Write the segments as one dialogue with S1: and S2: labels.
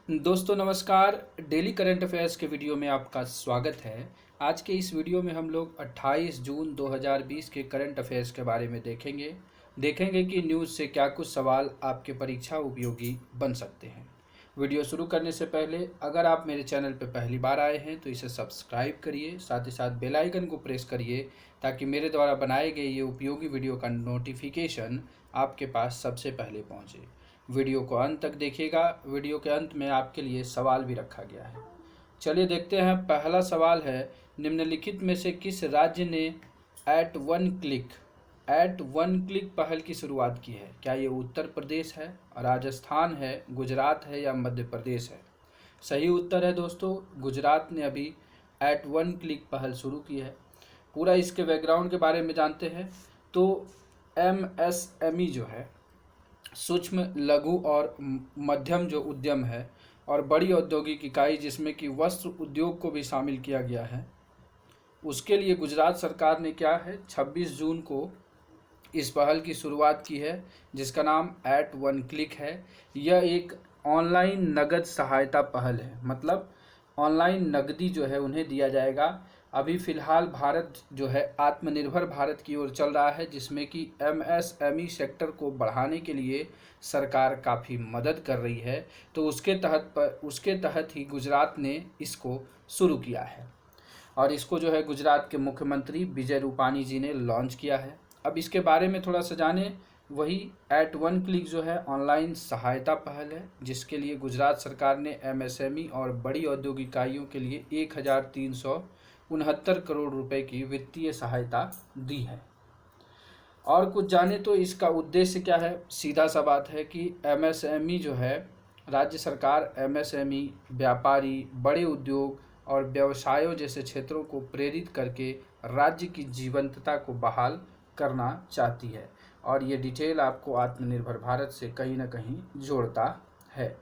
S1: दोस्तों नमस्कार। Daily current affairs के वीडियो में आपका स्वागत है। आज के इस वीडियो में हम लोग 28 जून 2020 के करंट अफेयर्स के बारे में देखेंगे कि न्यूज़ से क्या कुछ सवाल आपके परीक्षा उपयोगी बन सकते हैं। वीडियो शुरू करने से पहले अगर आप मेरे चैनल पर पहली बार आए हैं तो इसे सब्सक्राइब करिए, साथ ही साथ बेल आइकन को प्रेस करिए ताकि मेरे द्वारा बनाए गए ये उपयोगी वीडियो का नोटिफिकेशन आपके पास सबसे पहले पहुँचे। वीडियो को अंत तक देखिएगा। वीडियो के अंत में आपके लिए सवाल भी रखा गया है। चलिए देखते हैं। पहला सवाल है, निम्नलिखित में से किस राज्य ने एट वन क्लिक पहल की शुरुआत की है? क्या ये उत्तर प्रदेश है, राजस्थान है, गुजरात है या मध्य प्रदेश है? सही उत्तर है दोस्तों, गुजरात ने अभी एट वन क्लिक पहल शुरू की है। पूरा इसके बैकग्राउंड के बारे में जानते हैं तो एमएसएमई जो है, सूक्ष्म लघु और मध्यम जो उद्यम है और बड़ी औद्योगिक इकाई जिसमें कि वस्त्र उद्योग को भी शामिल किया गया है, उसके लिए गुजरात सरकार ने क्या है 26 जून को इस पहल की शुरुआत की है जिसका नाम एट वन क्लिक है। यह एक ऑनलाइन नगद सहायता पहल है, मतलब ऑनलाइन नगदी जो है उन्हें दिया जाएगा। अभी फ़िलहाल भारत जो है आत्मनिर्भर भारत की ओर चल रहा है, जिसमें कि एमएसएमई सेक्टर को बढ़ाने के लिए सरकार काफ़ी मदद कर रही है। तो उसके तहत ही गुजरात ने इसको शुरू किया है और इसको जो है गुजरात के मुख्यमंत्री विजय रूपानी जी ने लॉन्च किया है। अब इसके बारे में थोड़ा सा जाने। वही एट वन क्लिक जो है ऑनलाइन सहायता पहल है जिसके लिए गुजरात सरकार ने एमएसएमई और बड़ी औद्योगिक इकाइयों के लिए 1369 करोड़ रुपए की वित्तीय सहायता दी है। और कुछ जाने तो इसका उद्देश्य क्या है? सीधा सा बात है कि एमएसएमई जो है, राज्य सरकार एमएसएमई, व्यापारी, बड़े उद्योग और व्यवसायों जैसे क्षेत्रों को प्रेरित करके राज्य की जीवंतता को बहाल करना चाहती है और ये डिटेल आपको आत्मनिर्भर भारत से कहीं ना कहीं जोड़ता है।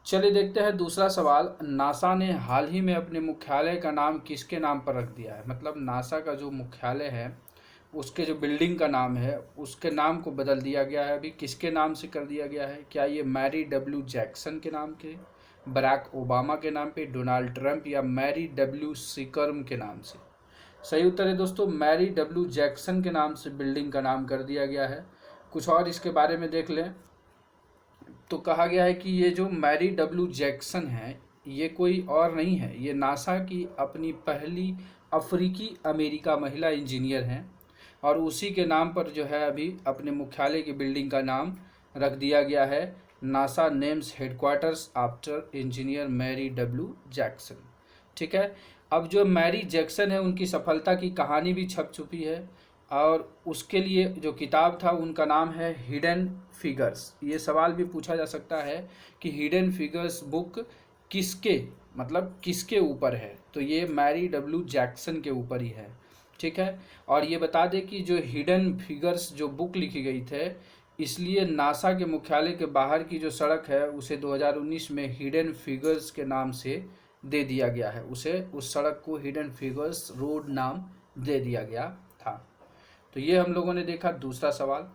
S1: चलिए देखते हैं दूसरा सवाल। नासा ने हाल ही में अपने मुख्यालय का नाम किसके नाम पर रख दिया है? मतलब नासा का जो मुख्यालय है उसके जो बिल्डिंग का नाम है उसके नाम को बदल दिया गया है। अभी किसके नाम से कर दिया गया है? क्या ये मैरी डब्ल्यू जैक्सन के नाम के, बराक ओबामा के नाम पे, डोनाल्ड ट्रंप या मैरी डब्ल्यू सिकर्म के नाम से? सही उत्तर है दोस्तों, मैरी डब्ल्यू जैक्सन के नाम से बिल्डिंग का नाम कर दिया गया है। कुछ और इसके बारे में देख लें तो कहा गया है कि ये जो मैरी डब्ल्यू जैक्सन है ये कोई और नहीं है, ये नासा की अपनी पहली अफ्रीकी अमेरिका महिला इंजीनियर हैं और उसी के नाम पर जो है अभी अपने मुख्यालय की बिल्डिंग का नाम रख दिया गया है। NASA names headquarters after engineer Mary W Jackson. ठीक है। अब जो मैरी जैक्सन है उनकी सफलता की कहानी भी छप चुकी है और उसके लिए जो किताब था उनका नाम है हिडन फिगर्स। ये सवाल भी पूछा जा सकता है कि हिडन फिगर्स बुक किसके ऊपर है? तो ये मैरी डब्ल्यू जैक्सन के ऊपर ही है। ठीक है। और ये बता दें कि जो हिडन फिगर्स जो बुक लिखी गई थे, इसलिए नासा के मुख्यालय के बाहर की जो सड़क है उसे 2019 में हिडन फिगर्स के नाम से दे दिया गया है। उस सड़क को हिडन फिगर्स रोड नाम दे दिया गया था। तो ये हम लोगों ने देखा दूसरा सवाल।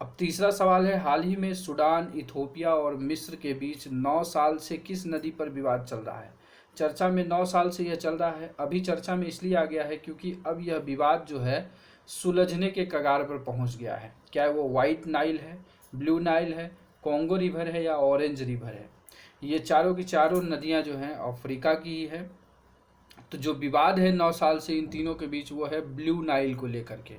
S1: अब तीसरा सवाल है, हाल ही में सूडान, इथोपिया और मिस्र के बीच 9 साल से किस नदी पर विवाद चल रहा है? चर्चा में 9 साल से यह चल रहा है। अभी चर्चा में इसलिए आ गया है क्योंकि अब यह विवाद जो है सुलझने के कगार पर पहुंच गया है। क्या वो वाइट नाइल है, ब्लू नाइल है, कॉन्गो रिवर है या ऑरेंज रिवर है? ये चारों की चारों नदियां जो हैं अफ्रीका की ही है। तो जो विवाद है 9 साल से इन तीनों के बीच वो है ब्लू नाइल को लेकर के।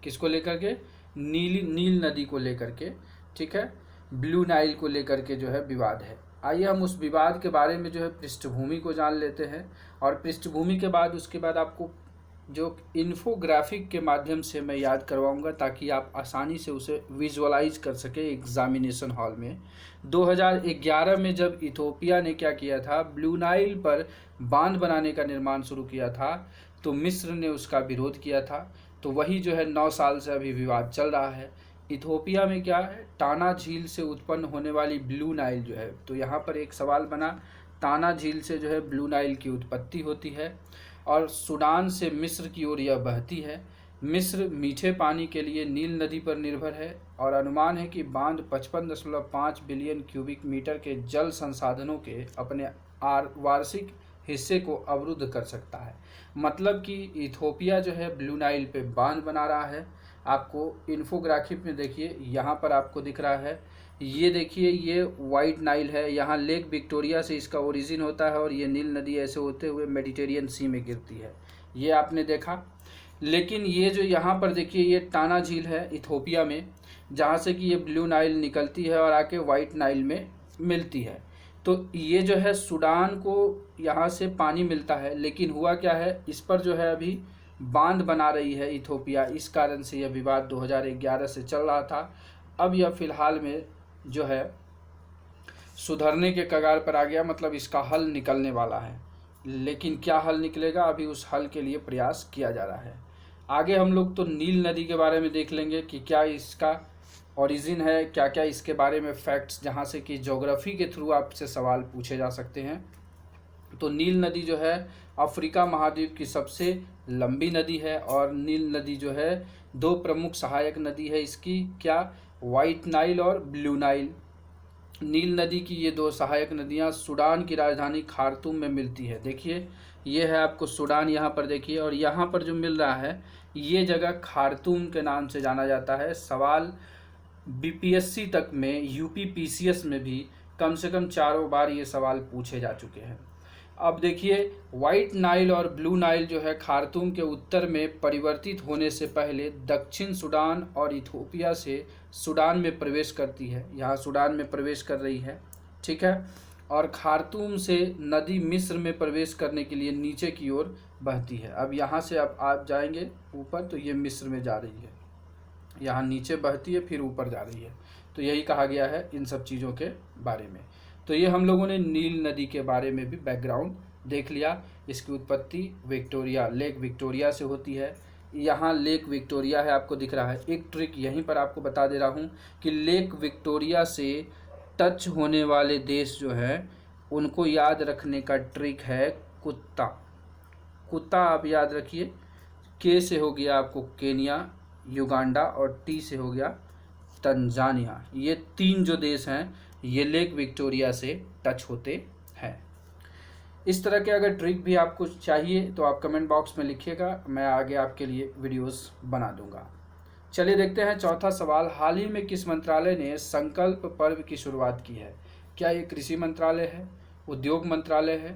S1: किसको लेकर के? नील नदी को लेकर के। ठीक है। ब्लू नाइल को लेकर के जो है विवाद है। आइए हम उस विवाद के बारे में जो है पृष्ठभूमि को जान लेते हैं और पृष्ठभूमि के बाद उसके बाद आपको जो इन्फोग्राफिक के माध्यम से मैं याद करवाऊंगा ताकि आप आसानी से उसे विजुअलाइज कर सके एग्जामिनेशन हॉल में। 2011 में जब इथोपिया ने क्या किया था, ब्लू नाइल पर बांध बनाने का निर्माण शुरू किया था, तो मिस्र ने उसका विरोध किया था। तो वही जो है 9 साल से अभी विवाद चल रहा है। इथोपिया में क्या है, टाना झील से उत्पन्न होने वाली ब्लू नाइल जो है, तो यहाँ पर एक सवाल बना, टाना झील से जो है ब्लू नाइल की उत्पत्ति होती है और सूडान से मिस्र की ओर यह बहती है। मिस्र मीठे पानी के लिए नील नदी पर निर्भर है और अनुमान है कि बांध 55.5 बिलियन क्यूबिक मीटर के जल संसाधनों के अपने वार्षिक हिस्से को अवरुद्ध कर सकता है। मतलब कि इथोपिया जो है ब्लू नाइल पे बांध बना रहा है। आपको इन्फोग्राफिक में देखिए, यहाँ पर आपको दिख रहा है, ये देखिए ये वाइट नाइल है, यहाँ लेक विक्टोरिया से इसका ओरिजिन होता है और ये नील नदी ऐसे होते हुए मेडिटेरियन सी में गिरती है, ये आपने देखा। लेकिन ये जो यहाँ पर देखिए ये टाना झील है इथोपिया में, जहाँ से कि ये ब्लू नाइल निकलती है और आके वाइट नाइल में मिलती है। तो ये जो है सूडान को यहाँ से पानी मिलता है, लेकिन हुआ क्या है, इस पर जो है अभी बांध बना रही है इथोपिया। इस कारण से यह विवाद 2011 से चल रहा था। अब यह फिलहाल में जो है सुधरने के कगार पर आ गया, मतलब इसका हल निकलने वाला है। लेकिन क्या हल निकलेगा, अभी उस हल के लिए प्रयास किया जा रहा है। आगे हम लोग तो नील नदी के बारे में देख लेंगे कि क्या इसका ओरिजिन है, क्या क्या इसके बारे में फैक्ट्स, जहाँ से कि ज्योग्राफी के थ्रू आपसे सवाल पूछे जा सकते हैं। तो नील नदी जो है अफ्रीका महाद्वीप की सबसे लंबी नदी है और नील नदी जो है दो प्रमुख सहायक नदी है इसकी, क्या, वाइट नाइल और ब्लू नाइल। नील नदी की ये दो सहायक नदियाँ सूडान की राजधानी खार्तूम में मिलती है। देखिए ये है आपको सूडान यहाँ पर देखिए, और यहाँ पर जो मिल रहा है ये जगह खार्तूम के नाम से जाना जाता है। सवाल बीपीएससी तक में, यूपीपीसीएस में भी कम से कम 4 बार ये सवाल पूछे जा चुके हैं। अब देखिए वाइट नाइल और ब्लू नाइल जो है खार्तूम के उत्तर में परिवर्तित होने से पहले दक्षिण सूडान और इथोपिया से सूडान में प्रवेश करती है। यहाँ सूडान में प्रवेश कर रही है, ठीक है। और खार्तूम से नदी मिस्र में प्रवेश करने के लिए नीचे की ओर बहती है। अब यहाँ से अब आप जाएंगे ऊपर तो ये मिस्र में जा रही है, यहाँ नीचे बहती है फिर ऊपर जा रही है। तो यही कहा गया है इन सब चीज़ों के बारे में। तो ये हम लोगों ने नील नदी के बारे में भी बैकग्राउंड देख लिया। इसकी उत्पत्ति विक्टोरिया, लेक विक्टोरिया से होती है। यहाँ लेक विक्टोरिया है, आपको दिख रहा है। एक ट्रिक यहीं पर आपको बता दे रहा हूँ कि लेक विक्टोरिया से टच होने वाले देश जो है उनको याद रखने का ट्रिक है कुत्ता। कुत्ता आप याद रखिए। के से हो गया आपको केनिया, युगांडा, और टी से हो गया तंजानिया। ये 3 जो देश हैं ये लेक विक्टोरिया से टच होते हैं। इस तरह के अगर ट्रिक भी आपको चाहिए तो आप कमेंट बॉक्स में लिखिएगा, मैं आगे आपके लिए वीडियोस बना दूंगा। चलिए देखते हैं चौथा सवाल। हाल ही में किस मंत्रालय ने संकल्प पर्व की शुरुआत की है? क्या ये कृषि मंत्रालय है, उद्योग मंत्रालय है,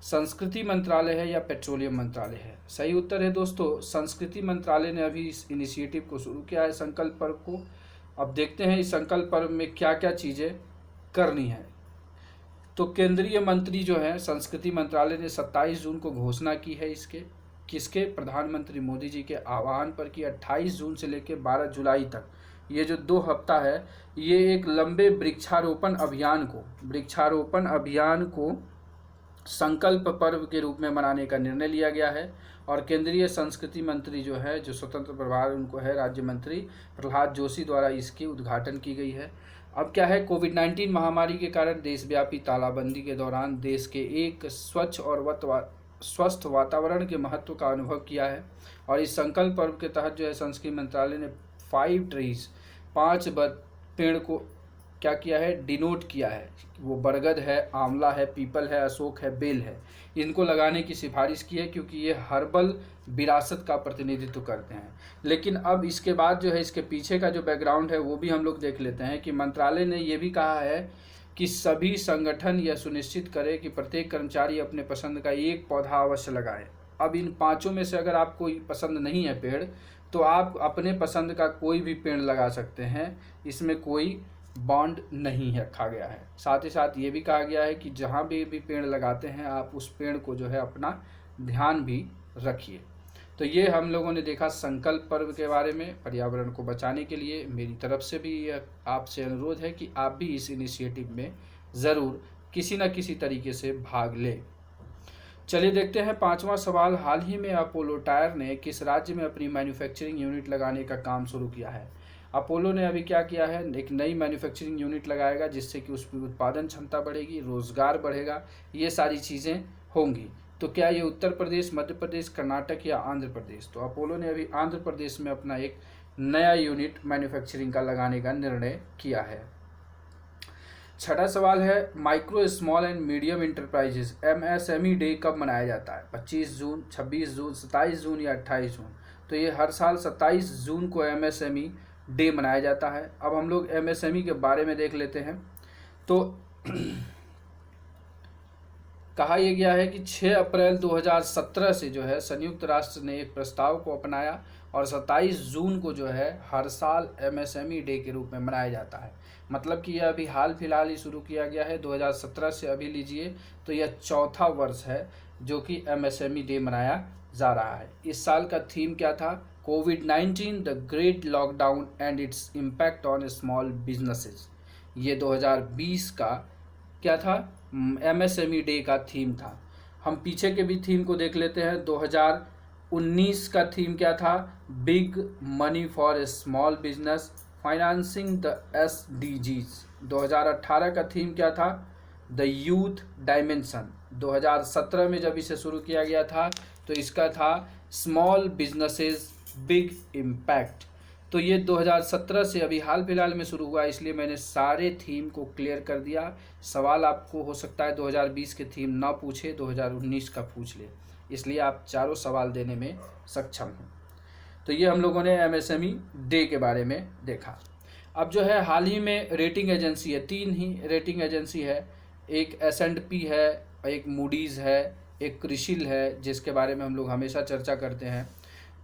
S1: संस्कृति मंत्रालय है या पेट्रोलियम मंत्रालय है? सही उत्तर है दोस्तों, संस्कृति मंत्रालय ने अभी इस इनिशिएटिव को शुरू किया है, संकल्प पर्व को। अब देखते हैं इस संकल्प पर्व में क्या क्या चीज़ें करनी है। तो केंद्रीय मंत्री जो है संस्कृति मंत्रालय ने 27 जून को घोषणा की है इसके, किसके, प्रधानमंत्री मोदी जी के आह्वान पर, कि 28 जून से लेकर 12 जुलाई तक ये जो 2 हफ्ता है ये एक लंबे वृक्षारोपण अभियान को संकल्प पर्व के रूप में मनाने का निर्णय लिया गया है। और केंद्रीय संस्कृति मंत्री जो है, जो स्वतंत्र प्रभार उनको है, राज्य मंत्री प्रहलाद जोशी द्वारा इसकी उद्घाटन की गई है। अब क्या है, कोविड-19 महामारी के कारण देशव्यापी तालाबंदी के दौरान देश के एक स्वच्छ और स्वस्थ वातावरण के महत्व का अनुभव किया है। और इस संकल्प पर्व के तहत जो है संस्कृति मंत्रालय ने 5 पेड़ को क्या किया है, डिनोट किया है। वो बरगद है, आंवला है, पीपल है, अशोक है, बेल है, इनको लगाने की सिफारिश की है क्योंकि ये हर्बल विरासत का प्रतिनिधित्व करते हैं। लेकिन अब इसके बाद जो है इसके पीछे का जो बैकग्राउंड है वो भी हम लोग देख लेते हैं कि मंत्रालय ने ये भी कहा है कि सभी संगठन यह सुनिश्चित करे कि प्रत्येक कर्मचारी अपने पसंद का एक पौधा अवश्य लगाए। अब इन 5 में से अगर आपको पसंद नहीं है पेड़ तो आप अपने पसंद का कोई भी पेड़ लगा सकते हैं, इसमें कोई बॉन्ड नहीं रखा गया है। साथ ही साथ ये भी कहा गया है कि जहाँ भी पेड़ लगाते हैं आप उस पेड़ को जो है अपना ध्यान भी रखिए। तो ये हम लोगों ने देखा संकल्प पर्व के बारे में। पर्यावरण को बचाने के लिए मेरी तरफ से भी आपसे अनुरोध है कि आप भी इस इनिशिएटिव में ज़रूर किसी न किसी तरीके से भाग लें। चलिए देखते हैं 5वां सवाल। हाल ही में अपोलो टायर ने किस राज्य में अपनी मैन्युफैक्चरिंग यूनिट लगाने का काम शुरू किया है? अपोलो ने अभी क्या किया है, एक नई मैन्युफैक्चरिंग यूनिट लगाएगा जिससे कि उसकी उत्पादन क्षमता बढ़ेगी, रोजगार बढ़ेगा, ये सारी चीज़ें होंगी। तो क्या ये उत्तर प्रदेश, मध्य प्रदेश, कर्नाटक या आंध्र प्रदेश? तो अपोलो ने अभी आंध्र प्रदेश में अपना एक नया यूनिट मैन्युफैक्चरिंग का लगाने का निर्णय किया है। छठा सवाल है, micro small and medium enterprises MSME day कब मनाया जाता है? 25 जून, 26 जून, 27 जून या 28 जून? तो ये हर साल 27 जून को MSME डे मनाया जाता है। अब हम लोग MSME के बारे में देख लेते हैं। तो कहा यह गया है कि 6 अप्रैल 2017 से जो है संयुक्त राष्ट्र ने एक प्रस्ताव को अपनाया और 27 जून को जो है हर साल MSME डे के रूप में मनाया जाता है। मतलब कि यह अभी हाल फिलहाल ही शुरू किया गया है, 2017 से अभी लीजिए तो यह चौथा वर्ष है जो कि MSME डे मनाया जा रहा है। इस साल का थीम क्या था? कोविड-19 the great lockdown and its impact on small businesses. ये 2020 का क्या था? MSME डे का थीम था। हम पीछे के भी थीम को देख लेते हैं। 2019 का थीम क्या था? Big money for small business financing the SDGs। 2018 का थीम क्या था? The youth dimension. 2017 में जब इसे शुरू किया गया था तो इसका था स्मॉल बिजनेसेस बिग इम्पैक्ट। तो ये 2017 से अभी हाल फिलहाल में शुरू हुआ, इसलिए मैंने सारे थीम को क्लियर कर दिया। सवाल आपको हो सकता है 2020 के थीम ना पूछे, 2019 का पूछ ले, इसलिए आप चारों सवाल देने में सक्षम हैं। तो ये हम लोगों ने MSME डे के बारे में देखा। अब जो है हाल ही में रेटिंग एजेंसी है, 3 ही रेटिंग एजेंसी है, एक S&P है, एक मूडीज़ है, एक क्रिसिल है जिसके बारे में हम लोग हमेशा चर्चा करते हैं,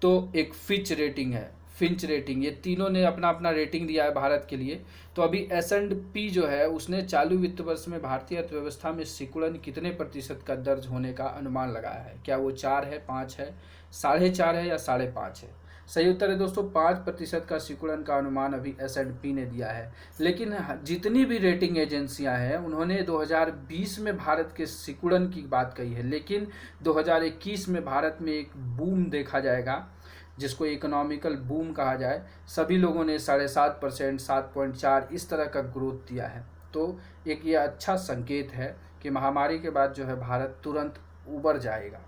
S1: तो एक फिच रेटिंग है, फिंच रेटिंग। ये तीनों ने अपना अपना रेटिंग दिया है भारत के लिए। तो अभी S&P जो है उसने चालू वित्त वर्ष में भारतीय अर्थव्यवस्था में सिकुड़न कितने प्रतिशत का दर्ज होने का अनुमान लगाया है? क्या वो 4 है, 5 है, 4.5 है या 5.5 है? सही उत्तर है दोस्तों 5% का सिकुड़न का अनुमान अभी S&P ने दिया है। लेकिन जितनी भी रेटिंग एजेंसियां हैं उन्होंने 2020 में भारत के सिकुड़न की बात कही है, लेकिन 2021 में भारत में एक बूम देखा जाएगा जिसको इकोनॉमिकल बूम कहा जाए। सभी लोगों ने 7.5%, 7.4 इस तरह का ग्रोथ दिया है। तो एक ये अच्छा संकेत है कि महामारी के बाद जो है भारत तुरंत उबर जाएगा।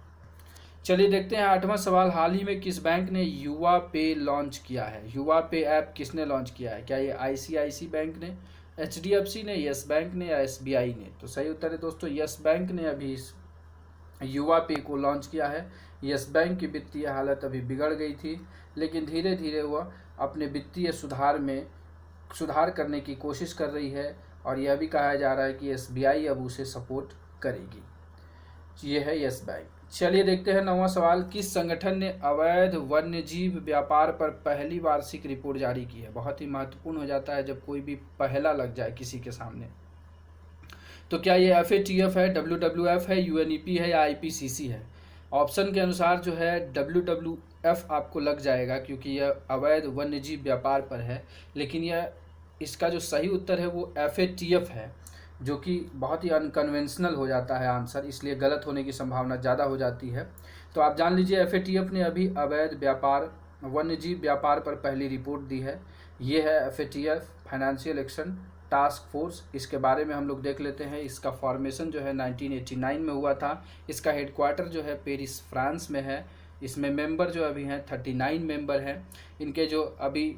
S1: चलिए देखते हैं 8वां सवाल, हाल ही में किस बैंक ने युवा पे लॉन्च किया है? युवा पे ऐप किसने लॉन्च किया है? क्या ये ICICI बैंक ने, HDFC ने, यस बैंक ने या SBI ने? तो सही उत्तर है दोस्तों यस बैंक ने अभी इस युवा पे को लॉन्च किया है। यस बैंक की वित्तीय हालत अभी बिगड़ गई थी, लेकिन धीरे धीरे वह अपने वित्तीय सुधार करने की कोशिश कर रही है और यह भी कहा जा रहा है कि SBI अब उसे सपोर्ट करेगी। ये है यस बैंक। चलिए देखते हैं 9वां सवाल, किस संगठन ने अवैध वन्यजीव व्यापार पर पहली वार्षिक रिपोर्ट जारी की है? बहुत ही महत्वपूर्ण हो जाता है जब कोई भी पहला लग जाए किसी के सामने। तो क्या ये FATF है, WWF है, UNEP है या IPCC है? ऑप्शन के अनुसार जो है WWF आपको लग जाएगा क्योंकि यह अवैध वन्यजीव व्यापार पर है, लेकिन यह इसका जो सही उत्तर है वो FATF है, जो कि बहुत ही अनकन्वेंशनल हो जाता है आंसर, इसलिए गलत होने की संभावना ज़्यादा हो जाती है। तो आप जान लीजिए FATF ने अभी अवैध व्यापार, वन्यजीव व्यापार पर पहली रिपोर्ट दी है। ये है FATF financial action task force. इसके बारे में हम लोग देख लेते हैं। इसका फॉर्मेशन जो है 1989 में हुआ था। इसका हेडक्वार्टर जो है पेरिस फ्रांस में है। इसमें मेंबर जो अभी हैं 39 मेंबर हैं। इनके जो अभी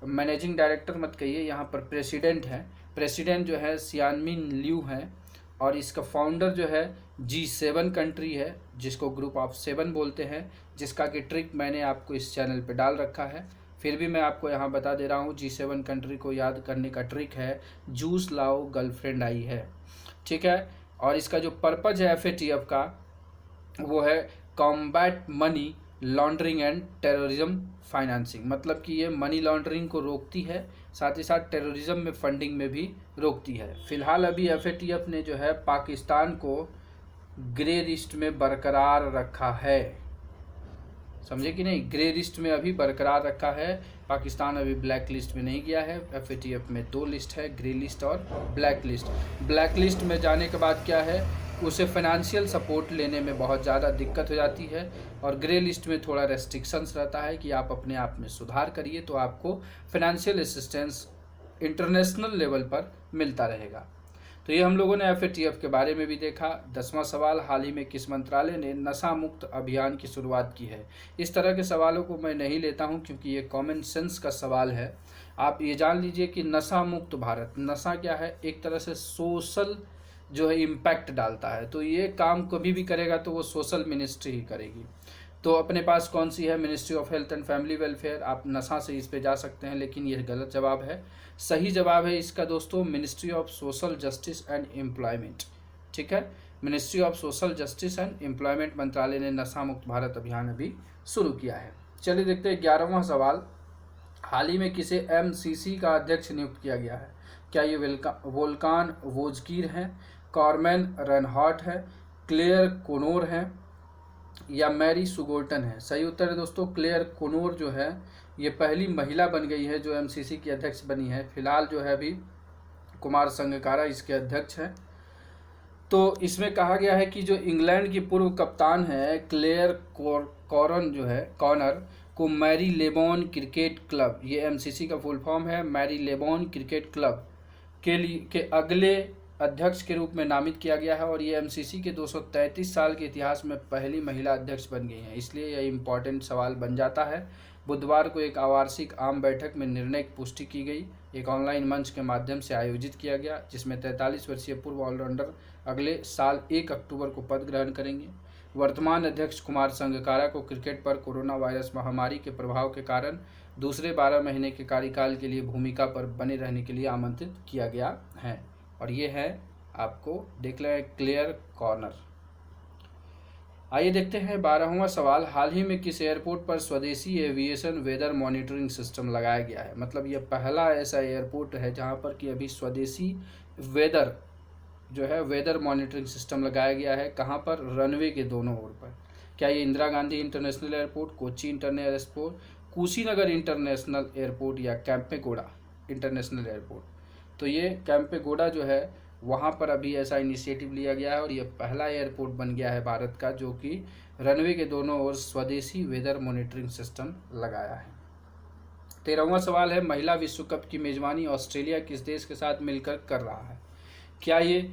S1: मैनेजिंग डायरेक्टर मत कहिए, यहाँ पर प्रेसिडेंट हैं। प्रेसिडेंट जो है सियानमिन लियू हैं और इसका फाउंडर जो है G7 कंट्री है, जिसको ग्रुप ऑफ 7 बोलते हैं, जिसका कि ट्रिक मैंने आपको इस चैनल पे डाल रखा है। फिर भी मैं आपको यहाँ बता दे रहा हूँ, G7 कंट्री को याद करने का ट्रिक है जूस लाओ गर्लफ्रेंड आई है, ठीक है। और इसका जो पर्पज है FATF का वो है combat money laundering and terrorism financing. मतलब कि ये मनी लॉन्ड्रिंग को रोकती है, साथ ही साथ टेररिज्म में फंडिंग में भी रोकती है। फिलहाल अभी FATF ने जो है पाकिस्तान को ग्रे लिस्ट में बरकरार रखा है, समझे कि नहीं? ग्रे लिस्ट में अभी बरकरार रखा है। पाकिस्तान अभी ब्लैक लिस्ट में नहीं गया है। FATF में 2 लिस्ट है, ग्रे लिस्ट और ब्लैक लिस्ट। ब्लैक लिस्ट में जाने के बाद क्या है, उसे फाइनेंशियल सपोर्ट लेने में बहुत ज़्यादा दिक्कत हो जाती है और ग्रे लिस्ट में थोड़ा रेस्ट्रिक्शंस रहता है कि आप अपने आप में सुधार करिए तो आपको फाइनेंशियल असिस्टेंस इंटरनेशनल लेवल पर मिलता रहेगा। तो ये हम लोगों ने FATF के बारे में भी देखा। 10वां सवाल, हाल ही में किस मंत्रालय ने नशा मुक्त अभियान की शुरुआत की है। इस तरह के सवालों को मैं नहीं लेता हूं क्योंकि ये कॉमन सेंस का सवाल है। आप ये जान लीजिए कि नशा मुक्त भारत, नशा क्या है, एक तरह से सोशल जो है इम्पैक्ट डालता है, तो ये काम कभी भी करेगा तो वो सोशल मिनिस्ट्री ही करेगी। तो अपने पास कौन सी है, ministry of health and family welfare. आप नशा से इस पे जा सकते हैं, लेकिन यह गलत जवाब है। सही जवाब है इसका दोस्तों ministry of social justice and employment. ठीक है, ministry of social justice and employment मंत्रालय ने नशा मुक्त भारत अभियान अभी शुरू किया है। चलिए देखते हैं 11वां सवाल, हाल ही में किसे MCC का अध्यक्ष नियुक्त किया गया है। क्या ये वोल्कान वोजकीर हैं, कॉर्मेन रेनहार्ट है, क्लेयर कोनोर है या मैरी सुगोल्टन है। सही उत्तर है दोस्तों क्लेयर कोनोर जो है ये पहली महिला बन गई है जो MCC की अध्यक्ष बनी है। फिलहाल जो है अभी कुमार संगकारा इसके अध्यक्ष हैं। तो इसमें कहा गया है कि जो इंग्लैंड की पूर्व कप्तान है क्लेयर कॉरन जो है कॉर्नर को मैरी लेबॉन क्रिकेट क्लब, ये MCC का फुल फॉर्म है, मैरी लेबॉन क्रिकेट क्लब के अगले अध्यक्ष के रूप में नामित किया गया है। और ये MCC के 233 साल के इतिहास में पहली महिला अध्यक्ष बन गई हैं, इसलिए यह इम्पॉर्टेंट सवाल बन जाता है। बुधवार को एक आवार्षिक आम बैठक में निर्णय की पुष्टि की गई, एक ऑनलाइन मंच के माध्यम से आयोजित किया गया, जिसमें 43 वर्षीय पूर्व ऑलराउंडर अगले साल 1 अक्टूबर को पद ग्रहण करेंगे। वर्तमान अध्यक्ष कुमार संगकारा को क्रिकेट पर कोरोना वायरस महामारी के प्रभाव के कारण दूसरे 12 महीने के कार्यकाल के लिए भूमिका पर बने रहने के लिए आमंत्रित किया गया है। और ये है, आपको देख लें, क्लेयर कॉर्नर। आइए देखते हैं 12वां सवाल, हाल ही में किस एयरपोर्ट पर स्वदेशी एविएशन वेदर मॉनिटरिंग सिस्टम लगाया गया है। मतलब ये पहला ऐसा एयरपोर्ट है जहां पर कि अभी स्वदेशी वेदर जो है वेदर मॉनिटरिंग सिस्टम लगाया गया है। कहां पर, रनवे के दोनों ओर पर। क्या ये Indira Gandhi international airport, Kochi international airport, Kushinagar international airport या कैंपेगौड़ा इंटरनेशनल एयरपोर्ट। तो ये कैंपेगौड़ा जो है वहाँ पर अभी ऐसा इनिशिएटिव लिया गया है और ये पहला एयरपोर्ट बन गया है भारत का जो कि रनवे के दोनों ओर स्वदेशी वेदर मॉनिटरिंग सिस्टम लगाया है। 13वां सवाल है, महिला विश्व कप की मेजबानी ऑस्ट्रेलिया किस देश के साथ मिलकर कर रहा है। क्या ये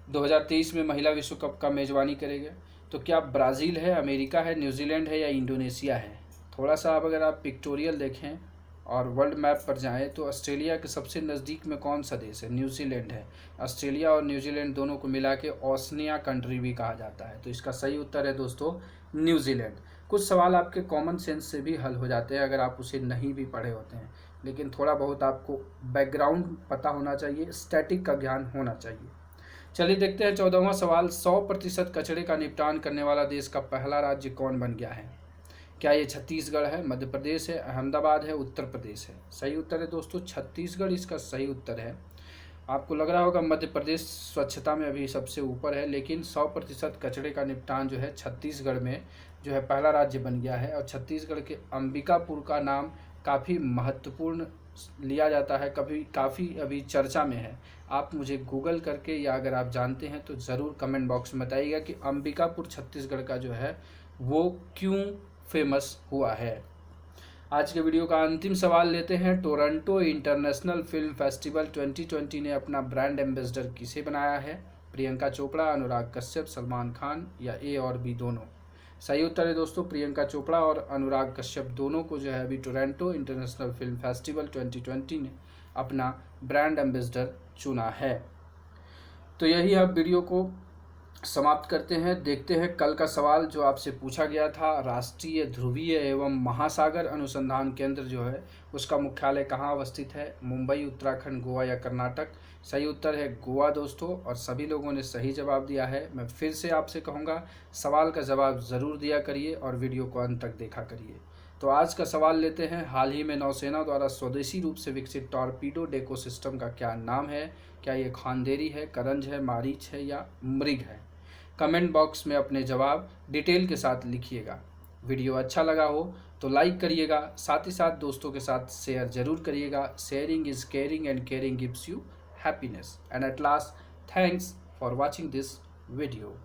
S1: 2023 में महिला विश्व कप का मेजबानी करेगा। तो क्या ब्राज़ील है, अमेरिका है, न्यूजीलैंड है या इंडोनेशिया है। थोड़ा सा अब अगर आप पिक्टोरियल देखें और वर्ल्ड मैप पर जाएं तो ऑस्ट्रेलिया के सबसे नज़दीक में कौन सा देश है, न्यूजीलैंड है। ऑस्ट्रेलिया और न्यूजीलैंड दोनों को मिला के ओसनिया कंट्री भी कहा जाता है। तो इसका सही उत्तर है दोस्तों न्यूजीलैंड। कुछ सवाल आपके कॉमन सेंस से भी हल हो जाते हैं अगर आप उसे नहीं भी पढ़े होते हैं, लेकिन थोड़ा बहुत आपको बैकग्राउंड पता होना चाहिए, स्टैटिक का ज्ञान होना चाहिए। चलिए देखते हैं 14वां सवाल, 100% कचरे का निपटान करने वाला देश का पहला राज्य कौन बन गया है। क्या ये छत्तीसगढ़ है, मध्य प्रदेश है, अहमदाबाद है, उत्तर प्रदेश है। सही उत्तर है दोस्तों छत्तीसगढ़ इसका सही उत्तर है। आपको लग रहा होगा मध्य प्रदेश स्वच्छता में अभी सबसे ऊपर है, लेकिन 100% कचरे का निपटान जो है छत्तीसगढ़ में जो है पहला राज्य बन गया है। और छत्तीसगढ़ के अंबिकापुर का नाम काफ़ी महत्वपूर्ण लिया जाता है, काफ़ी अभी चर्चा में है। आप मुझे गूगल करके या अगर आप जानते हैं तो ज़रूर कमेंट बॉक्स में बताइएगा कि अंबिकापुर छत्तीसगढ़ का जो है वो क्यों फेमस हुआ है। आज के वीडियो का अंतिम सवाल लेते हैं, टोरंटो इंटरनेशनल फिल्म फेस्टिवल 2020 ने अपना ब्रांड एम्बेसडर किसे बनाया है। प्रियंका चोपड़ा, अनुराग कश्यप, सलमान खान या ए और बी दोनों। सही उत्तर है दोस्तों प्रियंका चोपड़ा और अनुराग कश्यप दोनों को जो है अभी टोरंटो इंटरनेशनल फिल्म फेस्टिवल 2020 ने अपना ब्रांड एम्बेसडर चुना है। तो यही अब वीडियो को समाप्त करते हैं। देखते हैं कल का सवाल जो आपसे पूछा गया था, राष्ट्रीय ध्रुवीय एवं महासागर अनुसंधान केंद्र जो है उसका मुख्यालय कहाँ अवस्थित है, मुंबई, उत्तराखंड, गोवा या कर्नाटक। सही उत्तर है गोवा दोस्तों, और सभी लोगों ने सही जवाब दिया है। मैं फिर से आपसे कहूँगा सवाल का जवाब ज़रूर दिया करिए और वीडियो को अंत तक देखा करिए। तो आज का सवाल लेते हैं, हाल ही में नौसेना द्वारा स्वदेशी रूप से विकसित टॉर्पीडो डेको सिस्टम का क्या नाम है। क्या ये खांदेरी है, करंज है, मारीच है या मृग है। कमेंट बॉक्स में अपने जवाब डिटेल के साथ लिखिएगा। वीडियो अच्छा लगा हो तो लाइक करिएगा, साथ ही साथ दोस्तों के साथ शेयर जरूर करिएगा। Sharing is caring and caring gives you happiness. And at last, thanks for watching this video.